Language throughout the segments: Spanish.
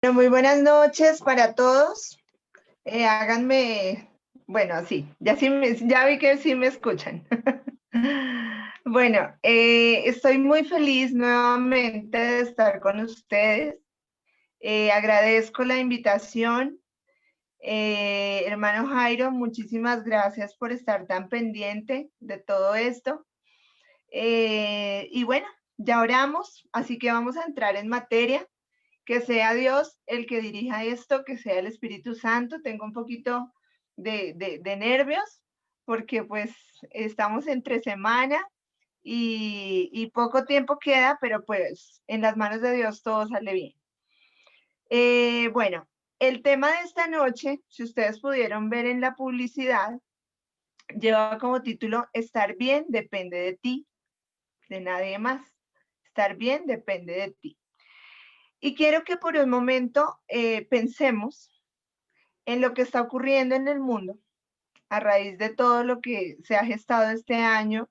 Bueno, muy buenas noches para todos. Háganme, bueno, sí, ya vi que sí me escuchan. Bueno, estoy muy feliz nuevamente de estar con ustedes. Agradezco la invitación. Hermano Jairo, muchísimas gracias por estar tan pendiente de todo esto. Y bueno, ya oramos, así que vamos a entrar en materia. Que sea Dios el que dirija esto, que sea el Espíritu Santo. Tengo un poquito de nervios porque pues estamos entre semana y poco tiempo queda, pero pues en las manos de Dios todo sale bien. Bueno, el tema de esta noche, si ustedes pudieron ver en la publicidad, lleva como título Estar bien depende de ti, de nadie más. Estar bien depende de ti. Y quiero que por un momento pensemos en lo que está ocurriendo en el mundo a raíz de todo lo que se ha gestado este año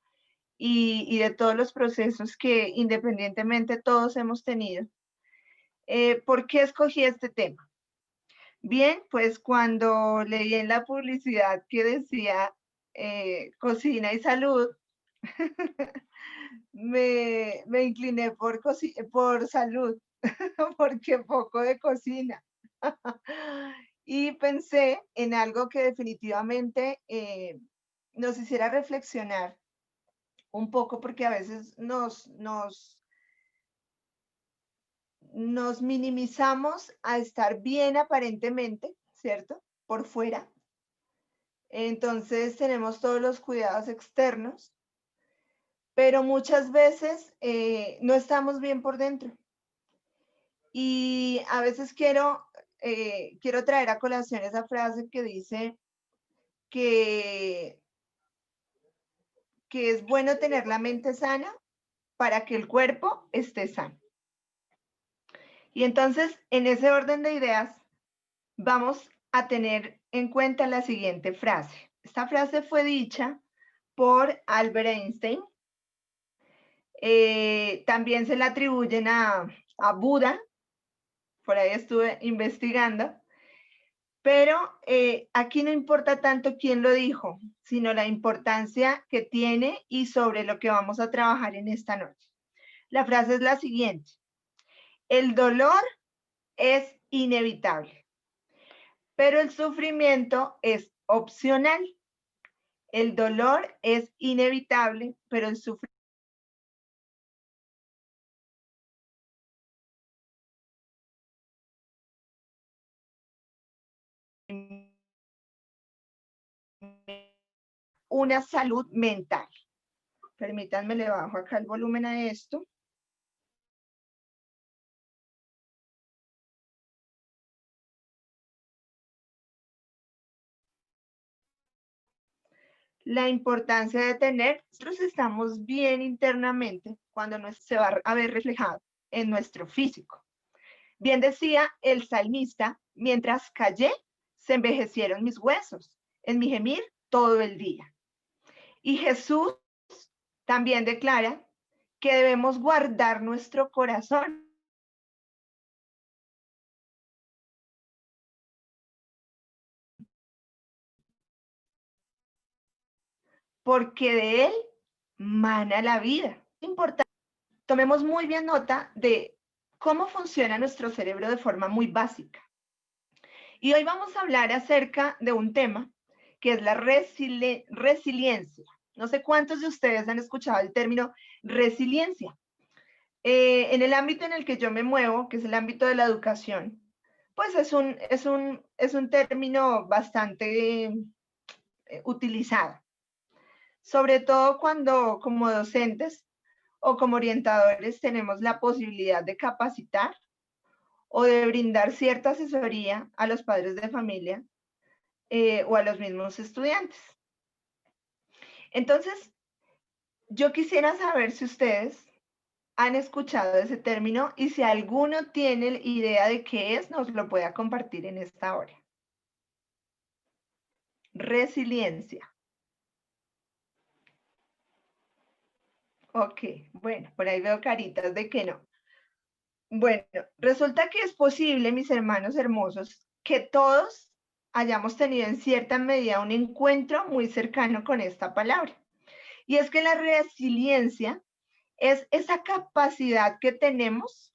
y de todos los procesos que independientemente todos hemos tenido. ¿Por qué escogí este tema? Bien, pues cuando leí en la publicidad que decía cocina y salud, me incliné por salud, porque poco de cocina. Y pensé en algo que definitivamente nos hiciera reflexionar un poco, porque a veces nos minimizamos a estar bien aparentemente, ¿cierto? Por fuera. Entonces tenemos todos los cuidados externos, pero muchas veces no estamos bien por dentro. Y a veces quiero traer a colación esa frase que dice que, que es bueno tener la mente sana para que el cuerpo esté sano. Y entonces, en ese orden de ideas, vamos a tener en cuenta la siguiente frase. Esta frase fue dicha por Albert Einstein. También se la atribuyen a Buda, por ahí estuve investigando. Pero aquí no importa tanto quién lo dijo, sino la importancia que tiene y sobre lo que vamos a trabajar en esta noche. La frase es la siguiente: el dolor es inevitable, pero el sufrimiento es opcional. El dolor es inevitable, pero el sufrimiento una salud mental. Permítanme, le bajo acá el volumen a esto. La importancia de tener, nosotros estamos bien internamente cuando se va a ver reflejado en nuestro físico. Bien decía el salmista: mientras callé, se envejecieron mis huesos, en mi gemir todo el día. Y Jesús también declara que debemos guardar nuestro corazón, porque de él mana la vida. Importante. Tomemos muy bien nota de cómo funciona nuestro cerebro de forma muy básica. Y hoy vamos a hablar acerca de un tema que es la resiliencia. No sé cuántos de ustedes han escuchado el término resiliencia. En el ámbito en el que yo me muevo, que es el ámbito de la educación, pues es un término bastante utilizado, sobre todo cuando como docentes o como orientadores tenemos la posibilidad de capacitar o de brindar cierta asesoría a los padres de familia o a los mismos estudiantes. Entonces, yo quisiera saber si ustedes han escuchado ese término y si alguno tiene idea de qué es, nos lo pueda compartir en esta hora. Resiliencia. Ok, bueno, por ahí veo caritas de que no. Bueno, resulta que es posible, mis hermanos hermosos, que todos hayamos tenido en cierta medida un encuentro muy cercano con esta palabra. Y es que la resiliencia es esa capacidad que tenemos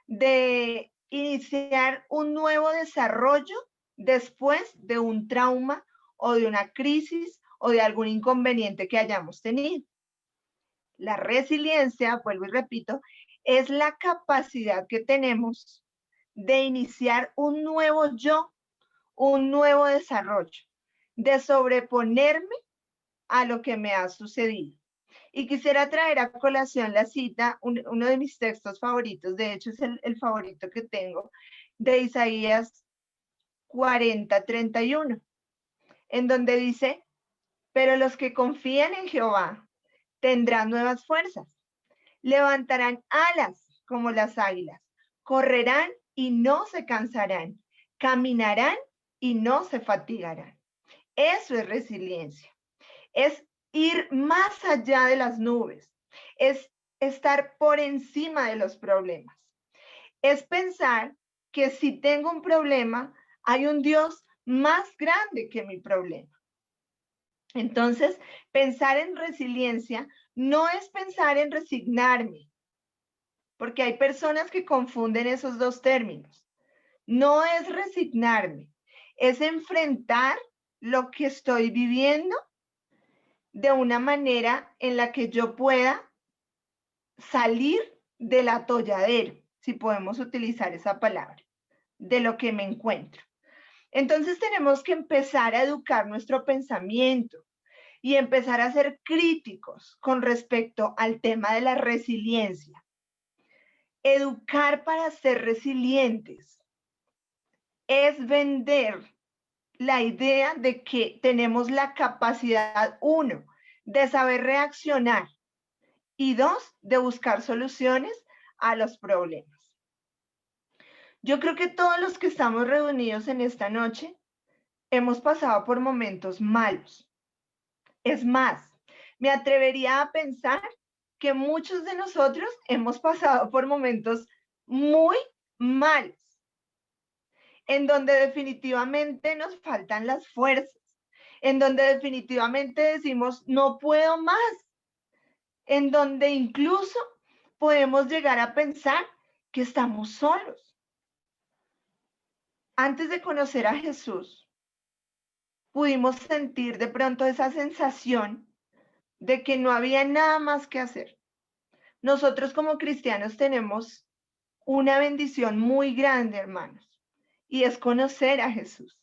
de iniciar un nuevo desarrollo después de un trauma o de una crisis o de algún inconveniente que hayamos tenido. La resiliencia, vuelvo y repito, es la capacidad que tenemos de iniciar un nuevo yo, un nuevo desarrollo, de sobreponerme a lo que me ha sucedido. Y quisiera traer a colación la cita, uno de mis textos favoritos, de hecho es el favorito que tengo, de Isaías 40:31, en donde dice, pero los que confían en Jehová tendrán nuevas fuerzas, levantarán alas como las águilas, correrán y no se cansarán, caminarán y no se fatigarán. Eso es resiliencia, es ir más allá de las nubes, es estar por encima de los problemas, es pensar que si tengo un problema, hay un Dios más grande que mi problema. Entonces, pensar en resiliencia no es pensar en resignarme, porque hay personas que confunden esos dos términos. No es resignarme, es enfrentar lo que estoy viviendo de una manera en la que yo pueda salir del atolladero, si podemos utilizar esa palabra, de lo que me encuentro. Entonces tenemos que empezar a educar nuestro pensamiento y empezar a ser críticos con respecto al tema de la resiliencia. Educar para ser resilientes es vender la idea de que tenemos la capacidad, uno, de saber reaccionar y dos, de buscar soluciones a los problemas. Yo creo que todos los que estamos reunidos en esta noche hemos pasado por momentos malos. Es más, me atrevería a pensar que muchos de nosotros hemos pasado por momentos muy malos, en donde definitivamente nos faltan las fuerzas, en donde definitivamente decimos, no puedo más, en donde incluso podemos llegar a pensar que estamos solos. Antes de conocer a Jesús, pudimos sentir de pronto esa sensación de que no había nada más que hacer. Nosotros como cristianos tenemos una bendición muy grande, hermanos, y es conocer a Jesús.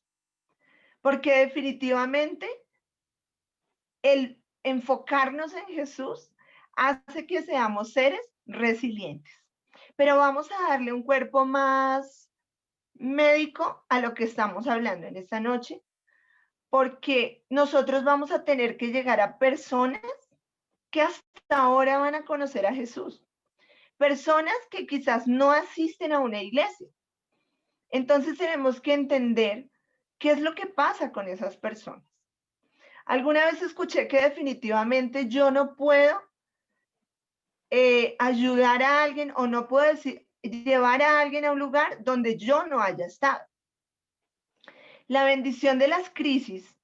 Porque definitivamente el enfocarnos en Jesús hace que seamos seres resilientes. Pero vamos a darle un cuerpo más médico a lo que estamos hablando en esta noche, porque nosotros vamos a tener que llegar a personas que hasta ahora van a conocer a Jesús. Personas que quizás no asisten a una iglesia. Entonces tenemos que entender qué es lo que pasa con esas personas. Alguna vez escuché que definitivamente yo no puedo ayudar a alguien o no puedo llevar a alguien a un lugar donde yo no haya estado. La bendición de las crisis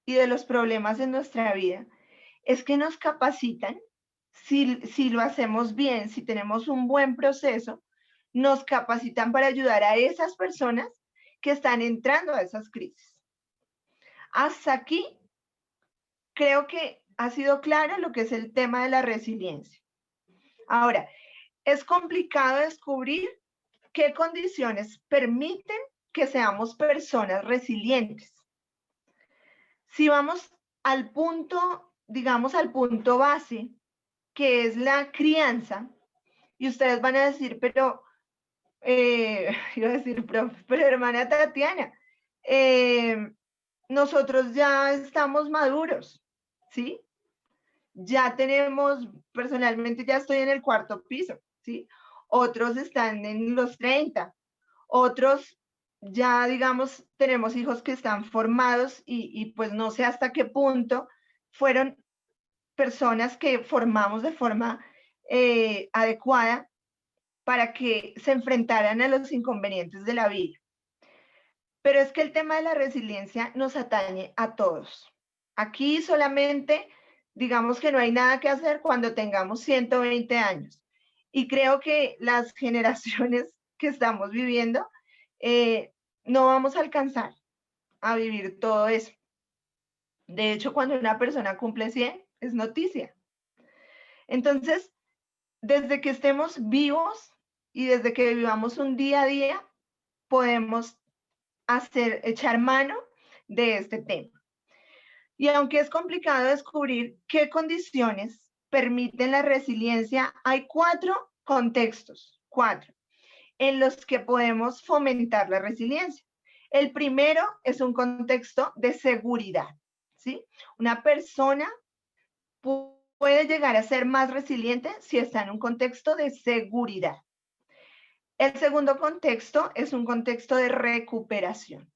y de los problemas en nuestra vida es que nos capacitan, si lo hacemos bien, si tenemos un buen proceso, nos capacitan para ayudar a esas personas que están entrando a esas crisis. Hasta aquí creo que ha sido claro lo que es el tema de la resiliencia. Ahora, es complicado descubrir qué condiciones permiten que seamos personas resilientes. Si vamos al punto, digamos, al punto base, que es la crianza, y ustedes van a decir, pero, iba a decir, pero hermana Tatiana, nosotros ya estamos maduros, ¿sí? Ya tenemos, personalmente ya estoy en el cuarto piso, ¿sí? Otros están en los 30, otros ya, digamos, tenemos hijos que están formados y pues no sé hasta qué punto fueron personas que formamos de forma adecuada para que se enfrentaran a los inconvenientes de la vida. Pero es que el tema de la resiliencia nos atañe a todos. Aquí solamente, digamos que no hay nada que hacer cuando tengamos 120 años. Y creo que las generaciones que estamos viviendo no vamos a alcanzar a vivir todo eso. De hecho, cuando una persona cumple 100, es noticia. Entonces, desde que estemos vivos y desde que vivamos un día a día, podemos echar mano de este tema. Y aunque es complicado descubrir qué condiciones permiten la resiliencia, hay 4 contextos, 4, en los que podemos fomentar la resiliencia. El primero es un contexto de seguridad, ¿sí? Una persona puede llegar a ser más resiliente si está en un contexto de seguridad. El segundo contexto es un contexto de recuperación.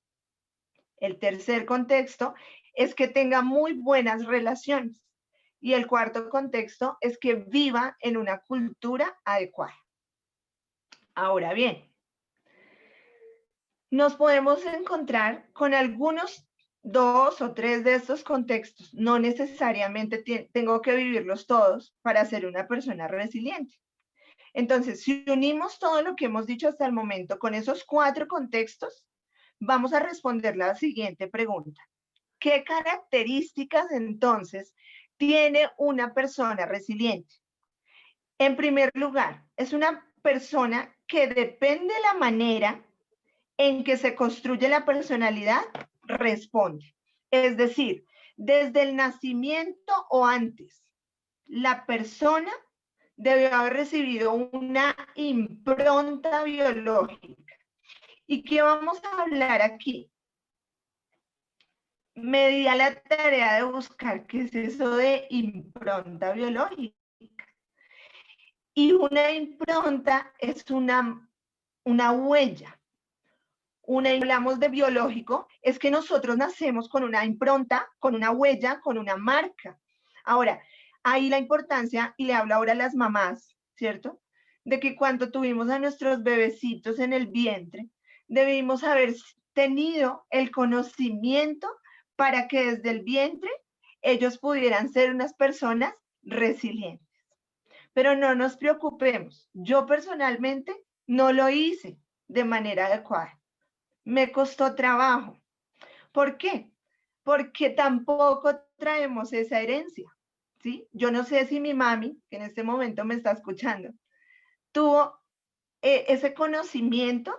El tercer contexto es que tenga muy buenas relaciones. Y el cuarto contexto es que viva en una cultura adecuada. Ahora bien, nos podemos encontrar con algunos 2 o 3 de estos contextos. No necesariamente tengo que vivirlos todos para ser una persona resiliente. Entonces, si unimos todo lo que hemos dicho hasta el momento con esos 4 contextos, vamos a responder la siguiente pregunta. ¿Qué características entonces tiene una persona resiliente? En primer lugar, es una persona que depende de la manera en que se construye la personalidad, responde. Es decir, desde el nacimiento o antes, la persona debió haber recibido una impronta biológica. ¿Y qué vamos a hablar aquí? Me di a la tarea de buscar qué es eso de impronta biológica. Y una impronta es una huella. Hablamos de biológico, es que nosotros nacemos con una impronta, con una huella, con una marca. Ahora, ahí la importancia, y le hablo ahora a las mamás, ¿cierto? De que cuando tuvimos a nuestros bebecitos en el vientre, debimos haber tenido el conocimiento para que desde el vientre ellos pudieran ser unas personas resilientes. Pero no nos preocupemos, yo personalmente no lo hice de manera adecuada. Me costó trabajo. ¿Por qué? Porque tampoco traemos esa herencia, ¿sí? Yo no sé si mi mami, que en este momento me está escuchando, tuvo ese conocimiento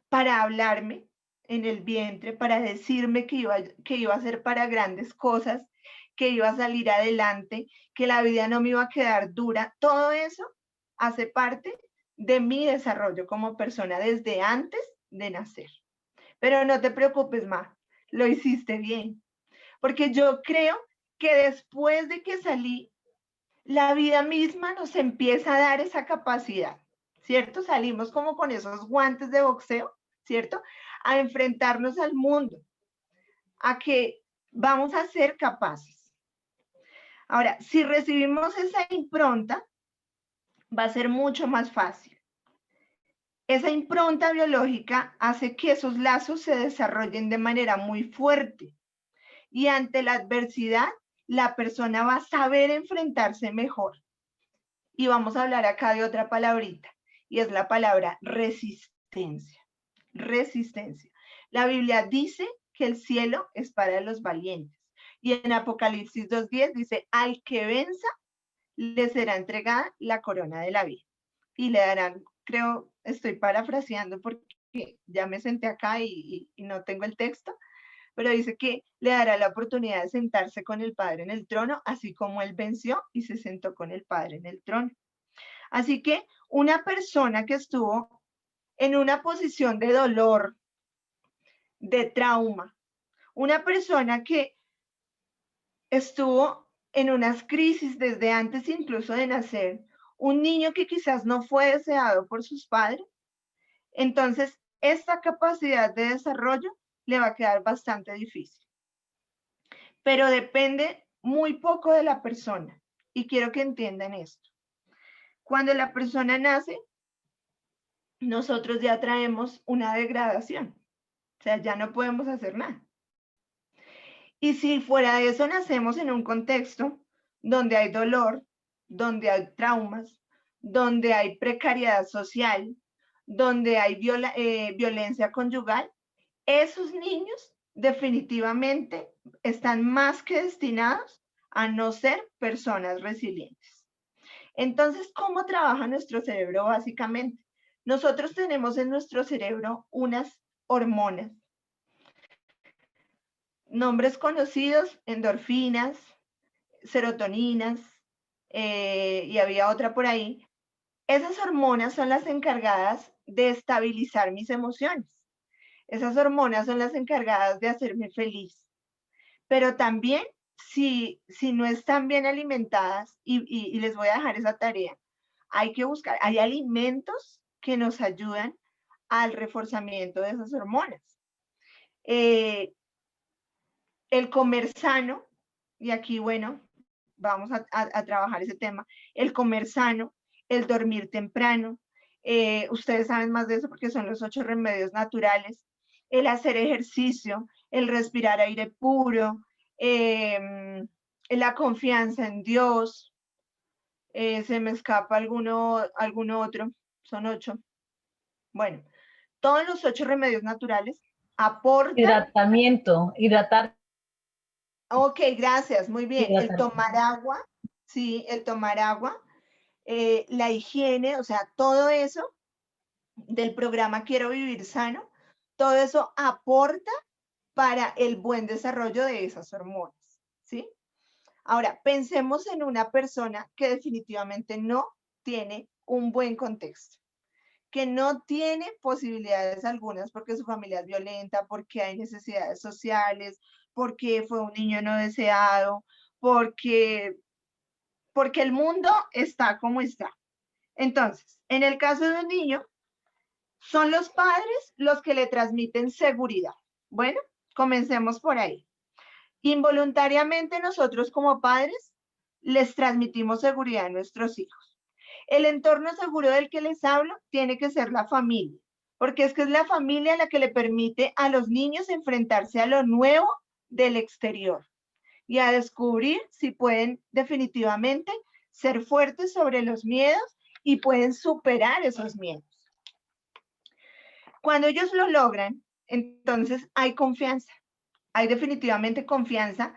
para hablarme en el vientre, para decirme que iba a ser para grandes cosas, que iba a salir adelante, que la vida no me iba a quedar dura. Todo eso hace parte de mi desarrollo como persona desde antes de nacer. Pero no te preocupes, Ma, lo hiciste bien. Porque yo creo que después de que salí, la vida misma nos empieza a dar esa capacidad, ¿cierto? Salimos como con esos guantes de boxeo, ¿cierto? A enfrentarnos al mundo, a que vamos a ser capaces. Ahora, si recibimos esa impronta, va a ser mucho más fácil. Esa impronta biológica hace que esos lazos se desarrollen de manera muy fuerte y ante la adversidad, la persona va a saber enfrentarse mejor. Y vamos a hablar acá de otra palabrita, y es la palabra resistencia. Resistencia. La Biblia dice que el cielo es para los valientes. Y en Apocalipsis 2:10 dice, al que venza, le será entregada la corona de la vida. Y le darán, creo, estoy parafraseando porque ya me senté acá y no tengo el texto, pero dice que le dará la oportunidad de sentarse con el Padre en el trono, así como él venció y se sentó con el Padre en el trono. Así que una persona que estuvo en una posición de dolor, de trauma, una persona que estuvo en unas crisis desde antes incluso de nacer, un niño que quizás no fue deseado por sus padres, entonces esta capacidad de desarrollo le va a quedar bastante difícil. Pero depende muy poco de la persona y quiero que entiendan esto. Cuando la persona nace, nosotros ya traemos una degradación. O sea, ya no podemos hacer nada. Y si fuera de eso nacemos en un contexto donde hay dolor, donde hay traumas, donde hay precariedad social, donde hay violencia conyugal, esos niños definitivamente están más que destinados a no ser personas resilientes. Entonces, ¿cómo trabaja nuestro cerebro básicamente? Nosotros tenemos en nuestro cerebro unas hormonas, nombres conocidos, endorfinas, serotoninas, y había otra por ahí. Esas hormonas son las encargadas de estabilizar mis emociones. Esas hormonas son las encargadas de hacerme feliz. Pero también, si no están bien alimentadas, y les voy a dejar esa tarea, hay que buscar, hay alimentos que nos ayudan al reforzamiento de esas hormonas. El comer sano, y aquí, bueno, vamos a trabajar ese tema, el comer sano, el dormir temprano, ustedes saben más de eso porque son los 8 remedios naturales, el hacer ejercicio, el respirar aire puro, la confianza en Dios, se me escapa alguno otro, son 8. Bueno, todos los 8 remedios naturales aportan. Hidratamiento, hidratar. Ok, gracias, muy bien. El Hidratar. tomar agua, sí, el tomar agua, la higiene, o sea, todo eso del programa Quiero Vivir Sano, todo eso aporta para el buen desarrollo de esas hormonas, ¿sí? Ahora, pensemos en una persona que definitivamente no tiene un buen contexto, que no tiene posibilidades algunas porque su familia es violenta, porque hay necesidades sociales, porque fue un niño no deseado, porque, porque el mundo está como está. Entonces, en el caso de un niño, son los padres los que le transmiten seguridad. Bueno, comencemos por ahí. Involuntariamente nosotros como padres les transmitimos seguridad a nuestros hijos. El entorno seguro del que les hablo tiene que ser la familia, porque es que es la familia la que le permite a los niños enfrentarse a lo nuevo del exterior y a descubrir si pueden definitivamente ser fuertes sobre los miedos y pueden superar esos miedos. Cuando ellos lo logran, entonces hay confianza, hay definitivamente confianza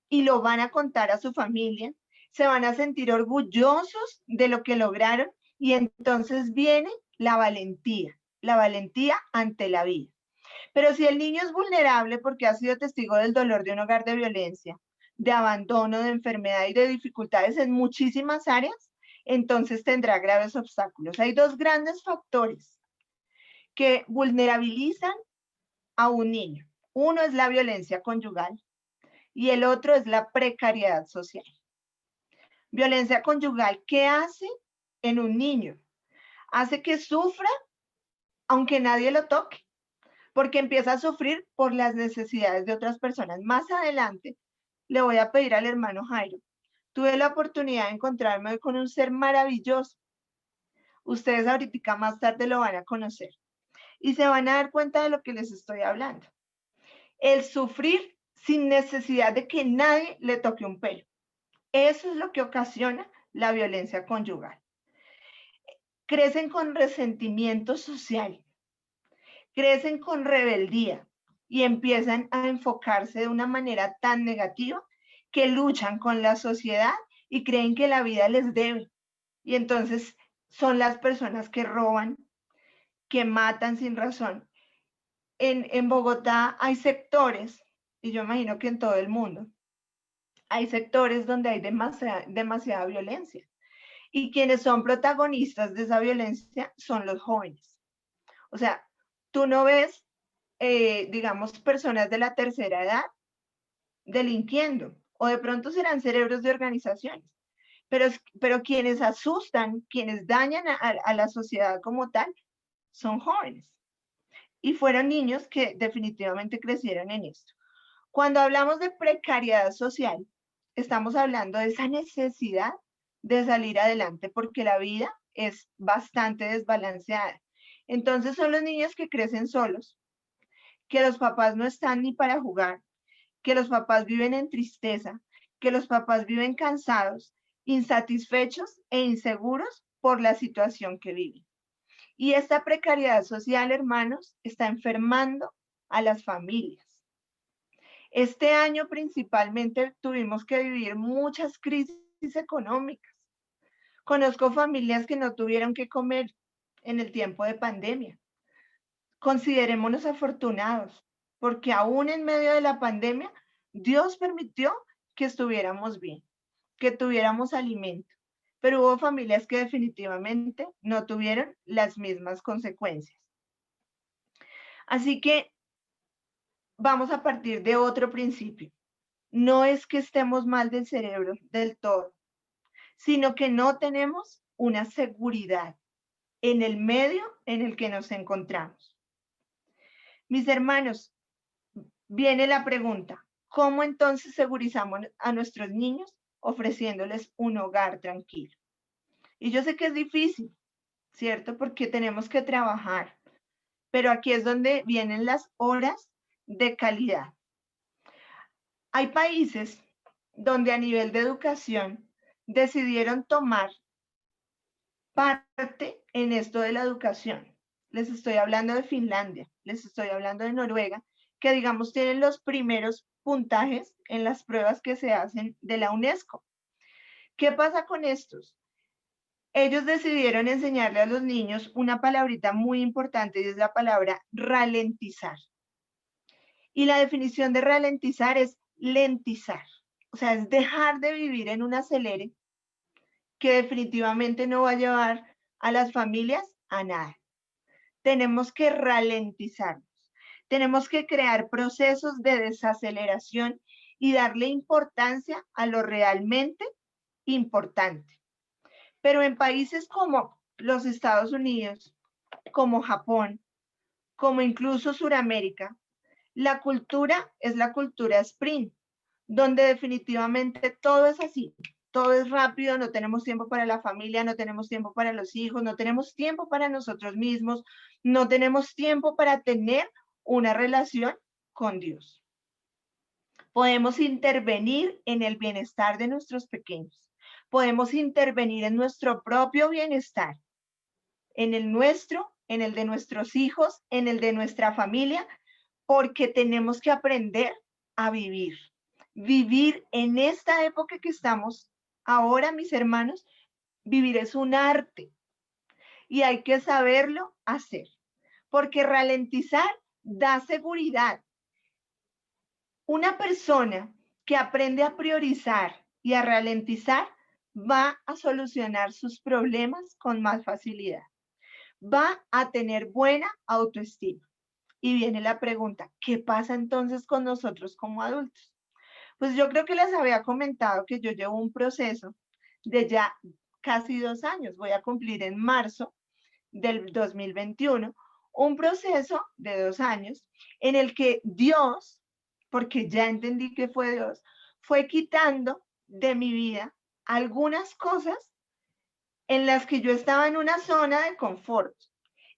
y lo van a contar a su familia, se van a sentir orgullosos de lo que lograron y entonces viene la valentía ante la vida. Pero si el niño es vulnerable porque ha sido testigo del dolor de un hogar de violencia, de abandono, de enfermedad y de dificultades en muchísimas áreas, entonces tendrá graves obstáculos. Hay dos grandes factores que vulnerabilizan a un niño. Uno es la violencia conyugal y el otro es la precariedad social. Violencia conyugal, ¿qué hace en un niño? Hace que sufra aunque nadie lo toque, porque empieza a sufrir por las necesidades de otras personas. Más adelante le voy a pedir al hermano Jairo. Tuve la oportunidad de encontrarme con un ser maravilloso. Ustedes ahorita más tarde lo van a conocer y se van a dar cuenta de lo que les estoy hablando. El sufrir sin necesidad de que nadie le toque un pelo. Eso es lo que ocasiona la violencia conyugal. Crecen con resentimiento social, crecen con rebeldía y empiezan a enfocarse de una manera tan negativa que luchan con la sociedad y creen que la vida les debe. Y entonces son las personas que roban, que matan sin razón. En Bogotá hay sectores, y yo imagino que en todo el mundo, hay sectores donde hay demasiada violencia. Y quienes son protagonistas de esa violencia son los jóvenes. O sea, tú no ves, digamos, personas de la tercera edad delinquiendo, o de pronto serán cerebros de organizaciones, pero quienes asustan, quienes dañan a la sociedad como tal, son jóvenes. Y fueron niños que definitivamente crecieron en esto. Cuando hablamos de precariedad social, estamos hablando de esa necesidad de salir adelante porque la vida es bastante desbalanceada. Entonces son los niños que crecen solos, que los papás no están ni para jugar, que los papás viven en tristeza, que los papás viven cansados, insatisfechos e inseguros por la situación que viven. Y esta precariedad social, hermanos, está enfermando a las familias. Este año principalmente tuvimos que vivir muchas crisis económicas. Conozco familias que no tuvieron que comer en el tiempo de pandemia. Considerémonos afortunados, porque aún en medio de la pandemia, Dios permitió que estuviéramos bien, que tuviéramos alimento, pero hubo familias que definitivamente no tuvieron las mismas consecuencias. Así que vamos a partir de otro principio. No es que estemos mal del cerebro del todo, sino que no tenemos una seguridad en el medio en el que nos encontramos. Mis hermanos, viene la pregunta, ¿cómo entonces segurizamos a nuestros niños ofreciéndoles un hogar tranquilo? Y yo sé que es difícil, ¿cierto? Porque tenemos que trabajar, pero aquí es donde vienen las horas de calidad. Hay países donde a nivel de educación decidieron tomar parte en esto de la educación. Les estoy hablando de Finlandia, les estoy hablando de Noruega, que digamos tienen los primeros puntajes en las pruebas que se hacen de la UNESCO. ¿Qué pasa con estos? Ellos decidieron enseñarle a los niños una palabrita muy importante y es la palabra ralentizar. Y la definición de ralentizar es lentizar, o sea, es dejar de vivir en un acelere que definitivamente no va a llevar a las familias a nada. Tenemos que ralentizarnos, tenemos que crear procesos de desaceleración y darle importancia a lo realmente importante. Pero en países como los Estados Unidos, como Japón, como incluso Suramérica, la cultura es la cultura sprint, donde definitivamente todo es así, todo es rápido, no tenemos tiempo para la familia, no tenemos tiempo para los hijos, no tenemos tiempo para nosotros mismos, no tenemos tiempo para tener una relación con Dios. Podemos intervenir en el bienestar de nuestros pequeños, podemos intervenir en nuestro propio bienestar, en el nuestro, en el de nuestros hijos, en el de nuestra familia, porque tenemos que aprender a vivir. Vivir en esta época que estamos ahora, mis hermanos, vivir es un arte y hay que saberlo hacer, porque ralentizar da seguridad. Una persona que aprende a priorizar y a ralentizar va a solucionar sus problemas con más facilidad. Va a tener buena autoestima. Y viene la pregunta, ¿qué pasa entonces con nosotros como adultos? Pues yo creo que les había comentado que yo llevo un proceso de ya casi 2 años. Voy a cumplir en marzo del 2021 un proceso de 2 años en el que Dios, porque ya entendí que fue Dios, fue quitando de mi vida algunas cosas en las que yo estaba en una zona de confort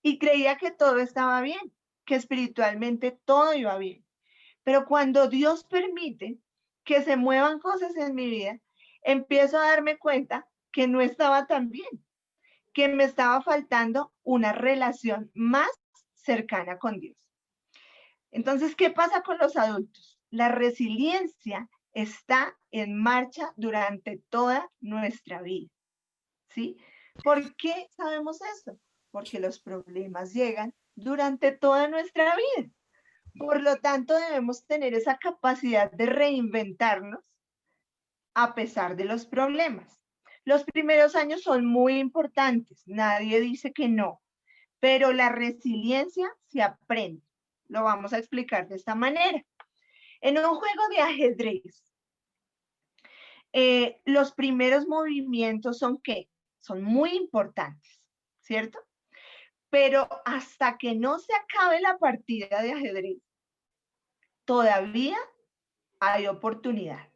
y creía que todo estaba bien, que espiritualmente todo iba bien. Pero cuando Dios permite que se muevan cosas en mi vida, empiezo a darme cuenta que no estaba tan bien, que me estaba faltando una relación más cercana con Dios. Entonces, ¿qué pasa con los adultos? La resiliencia está en marcha durante toda nuestra vida, ¿sí? ¿Por qué sabemos esto? Porque los problemas llegan durante toda nuestra vida. Por lo tanto, debemos tener esa capacidad de reinventarnos a pesar de los problemas. Los primeros años son muy importantes, nadie dice que no, pero la resiliencia se aprende. Lo vamos a explicar de esta manera. En un juego de ajedrez, los primeros movimientos son ¿qué? Son muy importantes, ¿cierto? Pero hasta que no se acabe la partida de ajedrez, todavía hay oportunidad.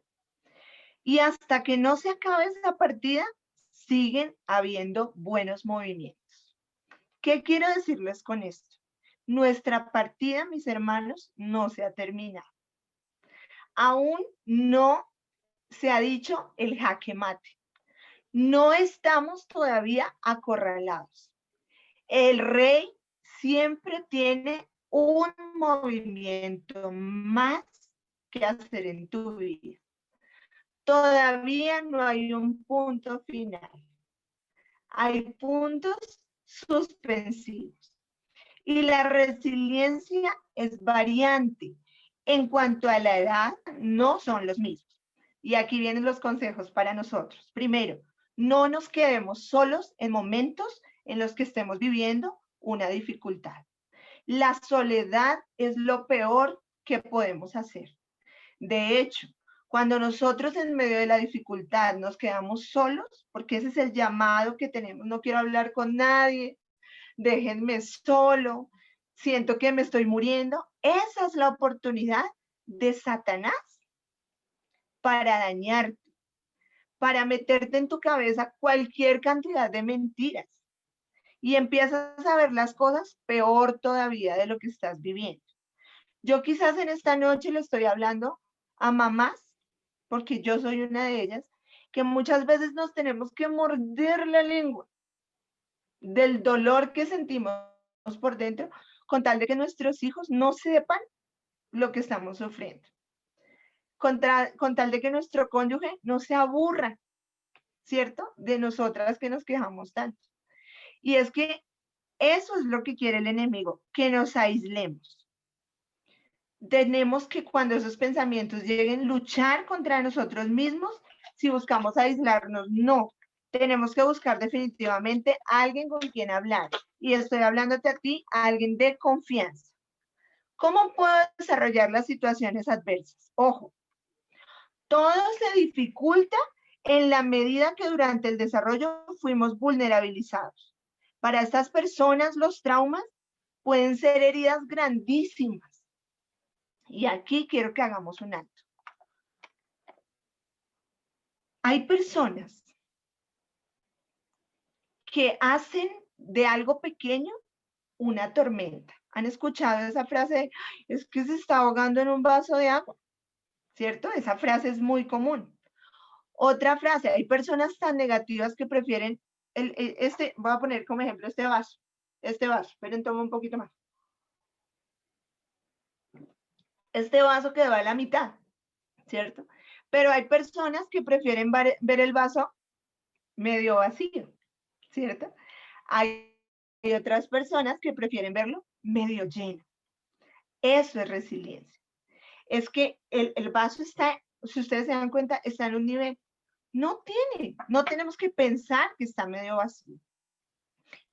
Y hasta que no se acabe esa partida, siguen habiendo buenos movimientos. ¿Qué quiero decirles con esto? Nuestra partida, mis hermanos, no se ha terminado. Aún no se ha dicho el jaque mate. No estamos todavía acorralados. El rey siempre tiene un movimiento más que hacer en tu vida. Todavía no hay un punto final. Hay puntos suspensivos. Y la resiliencia es variante. En cuanto a la edad, no son los mismos. Y aquí vienen los consejos para nosotros. Primero, no nos quedemos solos en momentos en los que estemos viviendo una dificultad. La soledad es lo peor que podemos hacer. De hecho, cuando nosotros en medio de la dificultad nos quedamos solos, porque ese es el llamado que tenemos, no quiero hablar con nadie, déjenme solo, siento que me estoy muriendo, esa es la oportunidad de Satanás para dañarte, para meterte en tu cabeza cualquier cantidad de mentiras y empiezas a ver las cosas peor todavía de lo que estás viviendo. Yo quizás en esta noche le estoy hablando a mamás, porque yo soy una de ellas, que muchas veces nos tenemos que morder la lengua del dolor que sentimos por dentro, con tal de que nuestros hijos no sepan lo que estamos sufriendo. Con tal de que nuestro cónyuge no se aburra, ¿cierto? De nosotras que nos quejamos tanto. Y es que eso es lo que quiere el enemigo, que nos aislemos. Tenemos que cuando esos pensamientos lleguen, luchar contra nosotros mismos si buscamos aislarnos. No, tenemos que buscar definitivamente a alguien con quien hablar. Y estoy hablándote a ti, a alguien de confianza. ¿Cómo puedo desarrollar las situaciones adversas? Ojo, todo se dificulta en la medida que durante el desarrollo fuimos vulnerabilizados. Para estas personas, los traumas pueden ser heridas grandísimas. Y aquí quiero que hagamos un alto. Hay personas que hacen de algo pequeño una tormenta. ¿Han escuchado esa frase? Es que se está ahogando en un vaso de agua, ¿cierto? Esa frase es muy común. Otra frase, hay personas tan negativas que prefieren, voy a poner como ejemplo este vaso, esperen, tomo un poquito más. Este vaso quedó a la mitad, ¿cierto? Pero hay personas que prefieren ver el vaso medio vacío, ¿cierto? Hay otras personas que prefieren verlo medio lleno. Eso es resiliencia. Es que el vaso está, si ustedes se dan cuenta, está en un nivel. No tenemos que pensar que está medio vacío.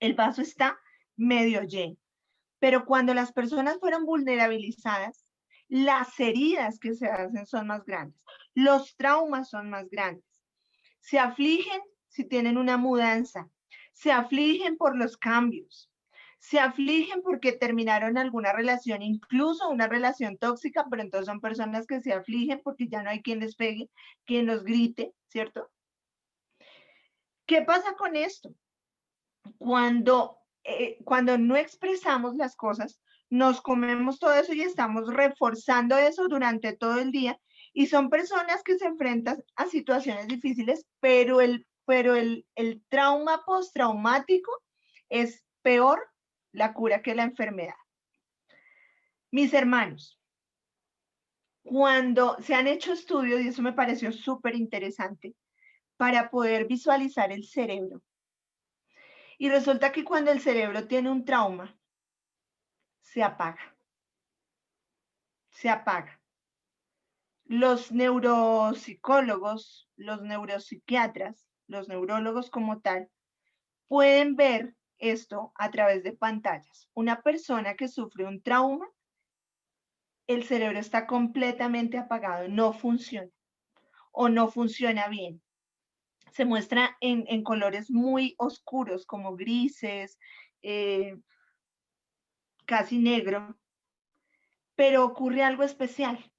El vaso está medio lleno. Pero cuando las personas fueron vulnerabilizadas, las heridas que se hacen son más grandes. Los traumas son más grandes. Se afligen si tienen una mudanza. Se afligen por los cambios. Se afligen porque terminaron alguna relación, incluso una relación tóxica, pero entonces son personas que se afligen porque ya no hay quien les pegue, quien los grite, ¿cierto? ¿Qué pasa con esto? Cuando no expresamos las cosas, nos comemos todo eso y estamos reforzando eso durante todo el día. Y son personas que se enfrentan a situaciones difíciles, pero el trauma postraumático es peor la cura que la enfermedad. Mis hermanos, cuando se han hecho estudios, y eso me pareció súper interesante, para poder visualizar el cerebro. Y resulta que cuando el cerebro tiene un trauma, se apaga. Se apaga. Los neuropsicólogos, los neuropsiquiatras, los neurólogos como tal, pueden ver esto a través de pantallas. Una persona que sufre un trauma, el cerebro está completamente apagado, no funciona o no funciona bien. Se muestra en colores muy oscuros como grises, casi negro, pero ocurre algo especial.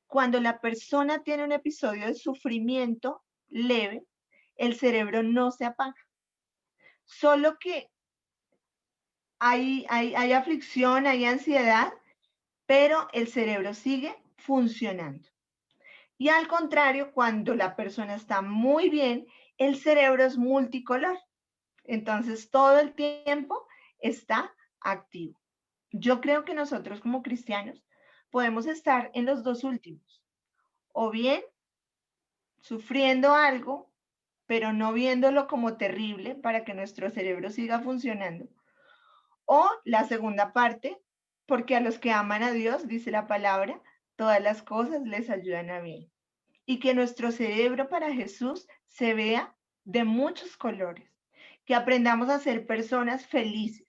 Cuando la persona tiene un episodio de sufrimiento leve, el cerebro no se apaga. Solo que hay aflicción, hay ansiedad, pero el cerebro sigue funcionando. Y al contrario, cuando la persona está muy bien, el cerebro es multicolor. Entonces, todo el tiempo está activo. Yo creo que nosotros como cristianos podemos estar en los dos últimos, o bien sufriendo algo, pero no viéndolo como terrible para que nuestro cerebro siga funcionando, o la segunda parte, porque a los que aman a Dios, dice la palabra, todas las cosas les ayudan a bien. Y que nuestro cerebro para Jesús se vea de muchos colores, que aprendamos a ser personas felices.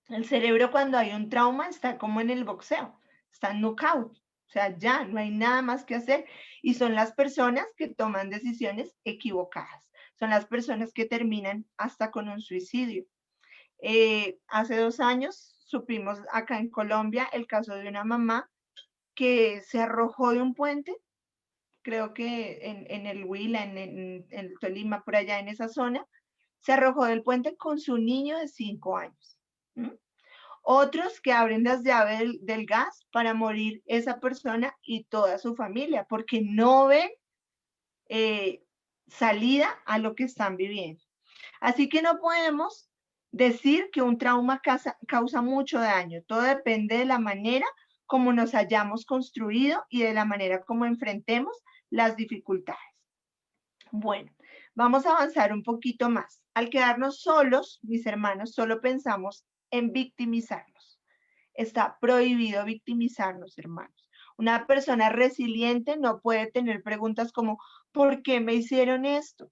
El cerebro cuando hay un trauma está como en el boxeo, está en knockout, o sea, ya no hay nada más que hacer y son las personas que toman decisiones equivocadas, son las personas que terminan hasta con un suicidio. Hace 2 años supimos acá en Colombia el caso de una mamá que se arrojó de un puente, creo que en el Huila, en el Tolima, por allá en esa zona, se arrojó del puente con su niño de 5 años. ¿Mm? Otros que abren las llaves del gas para morir esa persona y toda su familia, porque no ven salida a lo que están viviendo. Así que no podemos decir que un trauma causa mucho daño. Todo depende de la manera como nos hayamos construido y de la manera como enfrentemos las dificultades. Bueno, vamos a avanzar un poquito más. Al quedarnos solos, mis hermanos, solo pensamos en victimizarnos. Está prohibido victimizarnos, hermanos. Una persona resiliente no puede tener preguntas como, ¿por qué me hicieron esto?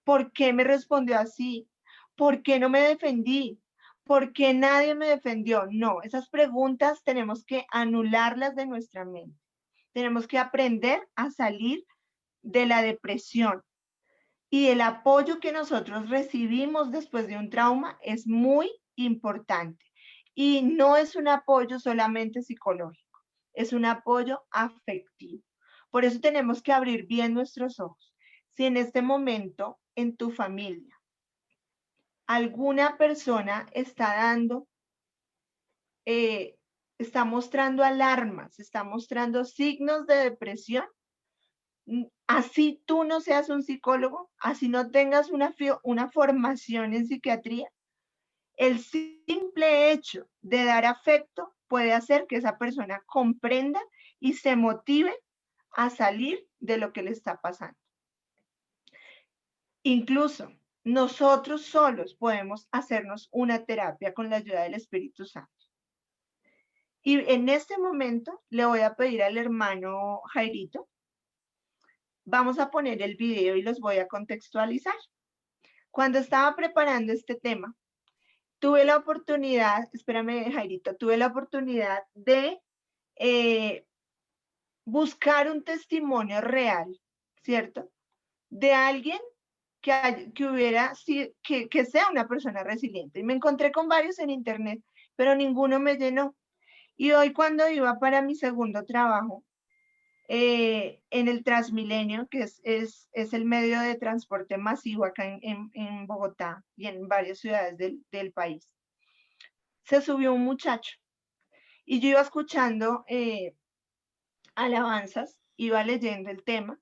¿Por qué me respondió así? ¿Por qué no me defendí? ¿Por qué nadie me defendió? No, esas preguntas tenemos que anularlas de nuestra mente. Tenemos que aprender a salir de la depresión. Y el apoyo que nosotros recibimos después de un trauma es muy importante. Y no es un apoyo solamente psicológico, es un apoyo afectivo. Por eso tenemos que abrir bien nuestros ojos. Si en este momento en tu familia alguna persona está dando, está mostrando alarmas, está mostrando signos de depresión, así tú no seas un psicólogo, así no tengas una formación en psiquiatría, el simple hecho de dar afecto puede hacer que esa persona comprenda y se motive a salir de lo que le está pasando. Incluso nosotros solos podemos hacernos una terapia con la ayuda del Espíritu Santo. Y en este momento le voy a pedir al hermano Jairito, vamos a poner el video y los voy a contextualizar. Cuando estaba preparando este tema, tuve la oportunidad, espérame Jairito, tuve la oportunidad de buscar un testimonio real, ¿cierto? De alguien que sea una persona resiliente. Y me encontré con varios en internet, pero ninguno me llenó. Y hoy cuando iba para mi segundo trabajo, en el Transmilenio, que es el medio de transporte masivo acá en Bogotá y en varias ciudades del país, se subió un muchacho y yo iba escuchando alabanzas, iba leyendo el tema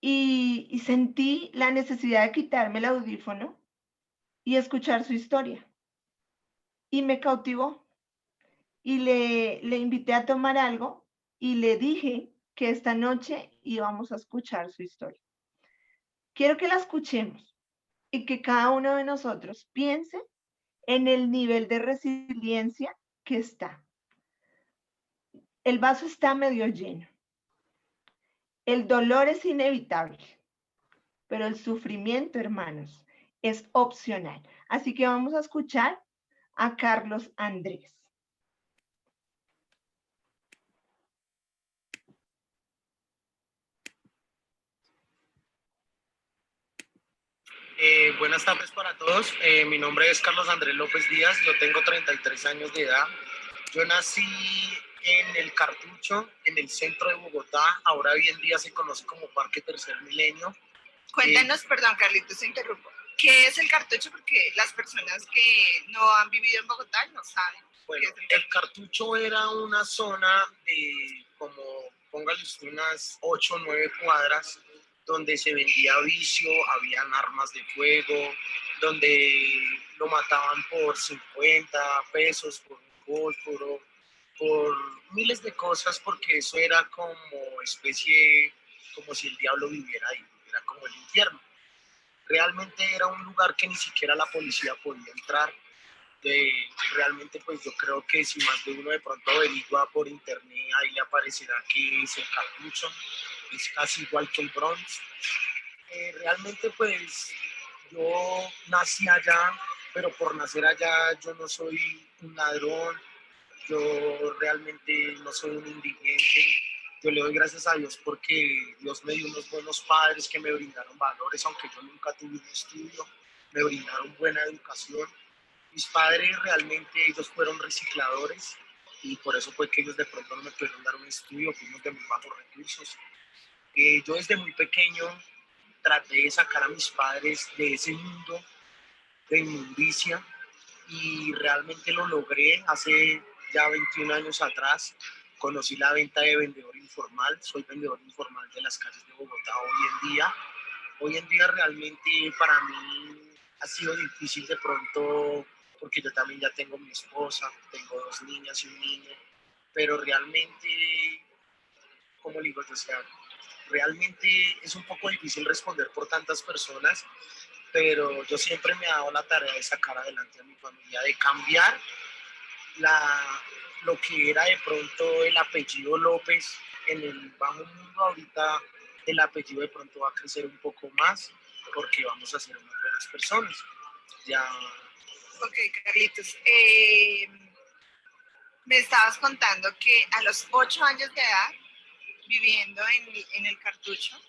y sentí la necesidad de quitarme el audífono y escuchar su historia. Y me cautivó y le invité a tomar algo y le dije que esta noche íbamos a escuchar su historia. Quiero que la escuchemos y que cada uno de nosotros piense en el nivel de resiliencia que está. El vaso está medio lleno. El dolor es inevitable, pero el sufrimiento, hermanos, es opcional. Así que vamos a escuchar a Carlos Andrés. Buenas tardes para todos. Mi nombre es Carlos Andrés López Díaz. Yo tengo 33 años de edad. Yo nací en el Cartucho, en el centro de Bogotá. Ahora hoy en día se conoce como Parque Tercer Milenio. Cuéntanos, perdón, Carlitos, se interrumpo. ¿Qué es el cartucho? Porque las personas que no han vivido en Bogotá no saben. Bueno, el cartucho era una zona de como, póngale usted, unas 8 o 9 cuadras donde se vendía vicio, habían armas de fuego, donde lo mataban por 50 pesos, por un fósforo, por miles de cosas, porque eso era como especie, como si el diablo viviera ahí, era como el infierno. Realmente era un lugar que ni siquiera la policía podía entrar. Realmente pues yo creo que si más de uno de pronto averigua por internet, ahí le aparecerá que es el cartucho, es casi igual que el Bronx. Realmente pues yo nací allá, pero por nacer allá yo no soy un ladrón, yo realmente no soy un indigente. Yo le doy gracias a Dios porque Dios me dio unos buenos padres que me brindaron valores, aunque yo nunca tuve un estudio, me brindaron buena educación. Mis padres realmente ellos fueron recicladores y por eso fue que ellos de pronto no me pudieron dar un estudio, fuimos de muy bajos recursos. Yo desde muy pequeño traté de sacar a mis padres de ese mundo de inmundicia y realmente lo logré hace ya 21 años atrás. Conocí la venta de vendedor informal, soy vendedor informal de las calles de Bogotá hoy en día. Hoy en día realmente para mí ha sido difícil de pronto porque yo también ya tengo mi esposa, tengo 2 niñas y un niño, pero realmente, como digo, o sea, realmente es un poco difícil responder por tantas personas, pero yo siempre me he dado la tarea de sacar adelante a mi familia, de cambiar lo que era de pronto el apellido López en el bajo mundo. Ahorita el apellido de pronto va a crecer un poco más porque vamos a ser unas buenas personas. Ya. Ok, Carlitos. Me estabas contando que a los 8 años de edad, viviendo en el cartucho,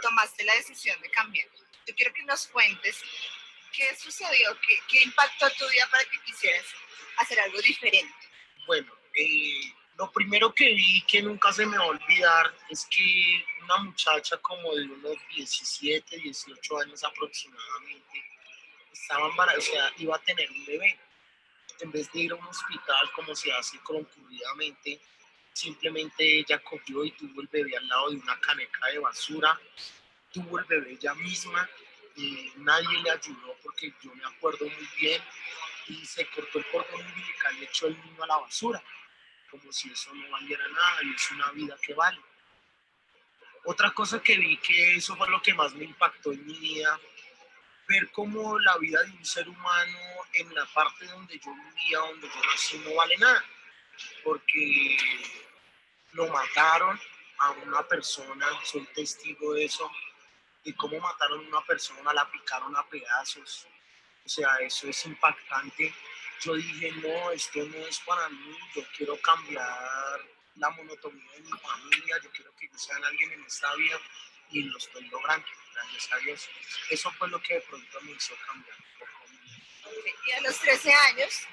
tomaste la decisión de cambiar. Yo quiero que nos cuentes qué sucedió, qué impactó tu vida para que quisieras hacer algo diferente. Bueno, lo primero que vi que nunca se me va a olvidar es que una muchacha como de unos 17, 18 años aproximadamente estaba embarazada, o sea, iba a tener un bebé. En vez de ir a un hospital como se hace concurridamente, simplemente ella cogió y tuvo el bebé al lado de una caneca de basura, tuvo el bebé ella misma y nadie le ayudó porque yo me acuerdo muy bien y se cortó el cordón umbilical y echó el niño a la basura, como si eso no valiera nada y es una vida que vale. Otra cosa que vi que eso fue lo que más me impactó en mi vida, ver cómo la vida de un ser humano en la parte donde yo vivía, donde yo nací, no vale nada, porque lo mataron a una persona, soy testigo de eso, y cómo mataron a una persona, la picaron a pedazos, o sea, eso es impactante. Yo dije, no, esto no es para mí, yo quiero cambiar la monotonía de mi familia, yo quiero que yo sea alguien en esta vida y lo estoy logrando, gracias a Dios. Eso fue lo que de pronto me hizo cambiar un poco. Okay. Y a los 13 años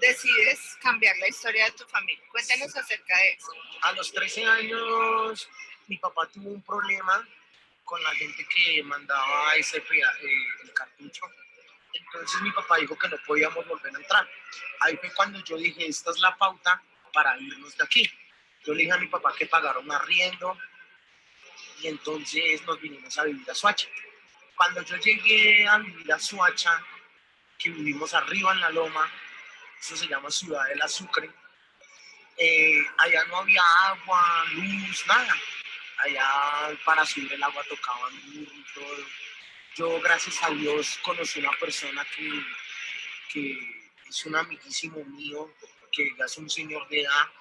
decides cambiar la historia de tu familia. Cuéntanos acerca de eso. A los 13 años mi papá tuvo un problema con la gente que mandaba el cartucho. Entonces mi papá dijo que no podíamos volver a entrar. Ahí fue cuando yo dije, esta es la pauta para irnos de aquí. Yo le dije a mi papá que pagara un arriendo y entonces nos vinimos a vivir a Soacha. Cuando yo llegué a vivir a Soacha, que vivimos arriba en la loma, eso se llama Ciudad del Azúcar, allá no había agua, luz, nada. Allá para subir el agua tocaban burro y todo. Yo, gracias a Dios, conocí una persona que es un amiguísimo mío, que ya es un señor de edad,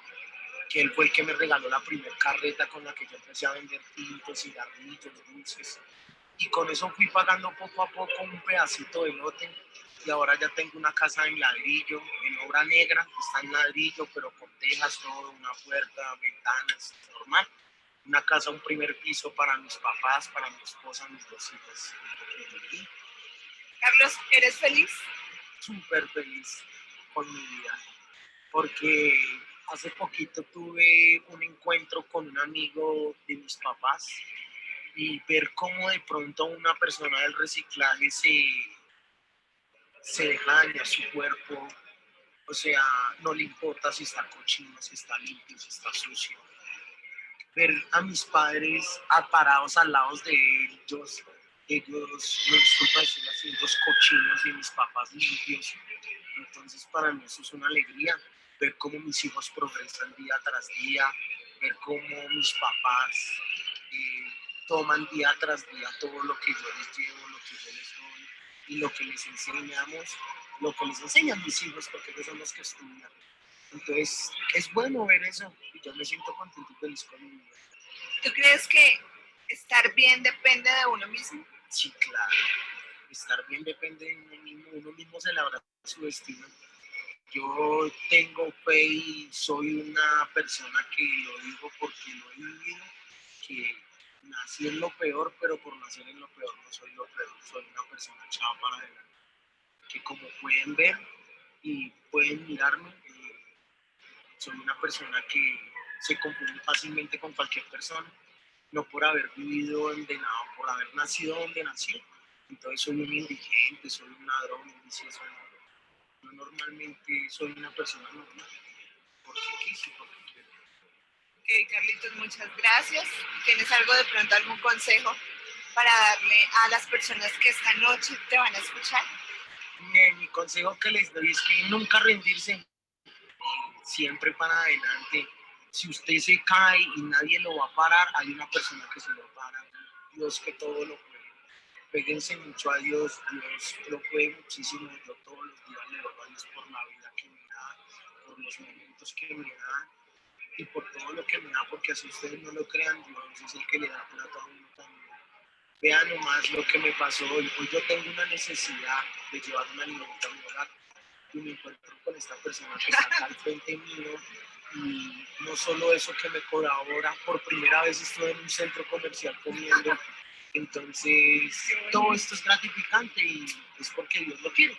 que él fue el que me regaló la primera carreta con la que yo empecé a vender tintos, cigarrillos, dulces. Y con eso fui pagando poco a poco un pedacito de lote. Y ahora ya tengo una casa en ladrillo, en obra negra, está en ladrillo, pero con tejas, todo, una puerta, ventanas, normal. Una casa, un primer piso para mis papás, para mi esposa, mis 2 hijos. Carlos, ¿eres feliz? Súper feliz con mi vida, porque hace poquito tuve un encuentro con un amigo de mis papás y ver cómo de pronto una persona del reciclaje se deja dañar su cuerpo, o sea, no le importa si está cochino, si está limpio, si está sucio. Ver a mis padres parados al lado de ellos, me disculpa decirlo así, los cochinos y mis papás limpios. Entonces para mí eso es una alegría, ver cómo mis hijos progresan día tras día, ver cómo mis papás toman día tras día todo lo que yo les llevo, lo que yo les doy y lo que les enseñamos, lo que les enseñan mis hijos, porque ellos son los que estudian. Entonces es bueno ver eso y yo me siento contento y feliz con mi vida. ¿Tú crees que estar bien depende de uno mismo? Sí, claro. Estar bien depende de uno mismo se labra su destino. Yo tengo fe y soy una persona que lo digo porque lo he vivido, que nací en lo peor, pero por nacer en lo peor no soy lo peor, soy una persona echada para adelante. Que como pueden ver y pueden mirarme, soy una persona que se confunde fácilmente con cualquier persona, no por haber vivido donde nada, por haber nacido donde nací. Entonces soy un indigente, soy un ladrón, un vicioso. Yo normalmente soy una persona normal, porque quise, porque quiero. Ok, Carlitos, muchas gracias. ¿Tienes algo de pronto, algún consejo para darle a las personas que esta noche te van a escuchar? Mi consejo que les doy es que nunca rendirse, siempre para adelante. Si usted se cae y nadie lo va a parar, hay una persona que se lo para. Dios que todo lo puede. Péguense mucho a Dios, Dios lo puede muchísimo. Yo todos los días le doy a Dios por la vida que me da, por los momentos que me da y por todo lo que me da, porque así ustedes no lo crean, Dios es el que le da plata a uno también. Vean nomás lo que me pasó hoy. Hoy yo tengo una necesidad de llevar un alimento a mi hogar y me encuentro con esta persona que está acá al frente mío y no solo eso, que me colabora. Por primera vez estoy en un centro comercial comiendo, entonces todo esto es gratificante y es porque Dios lo quiere.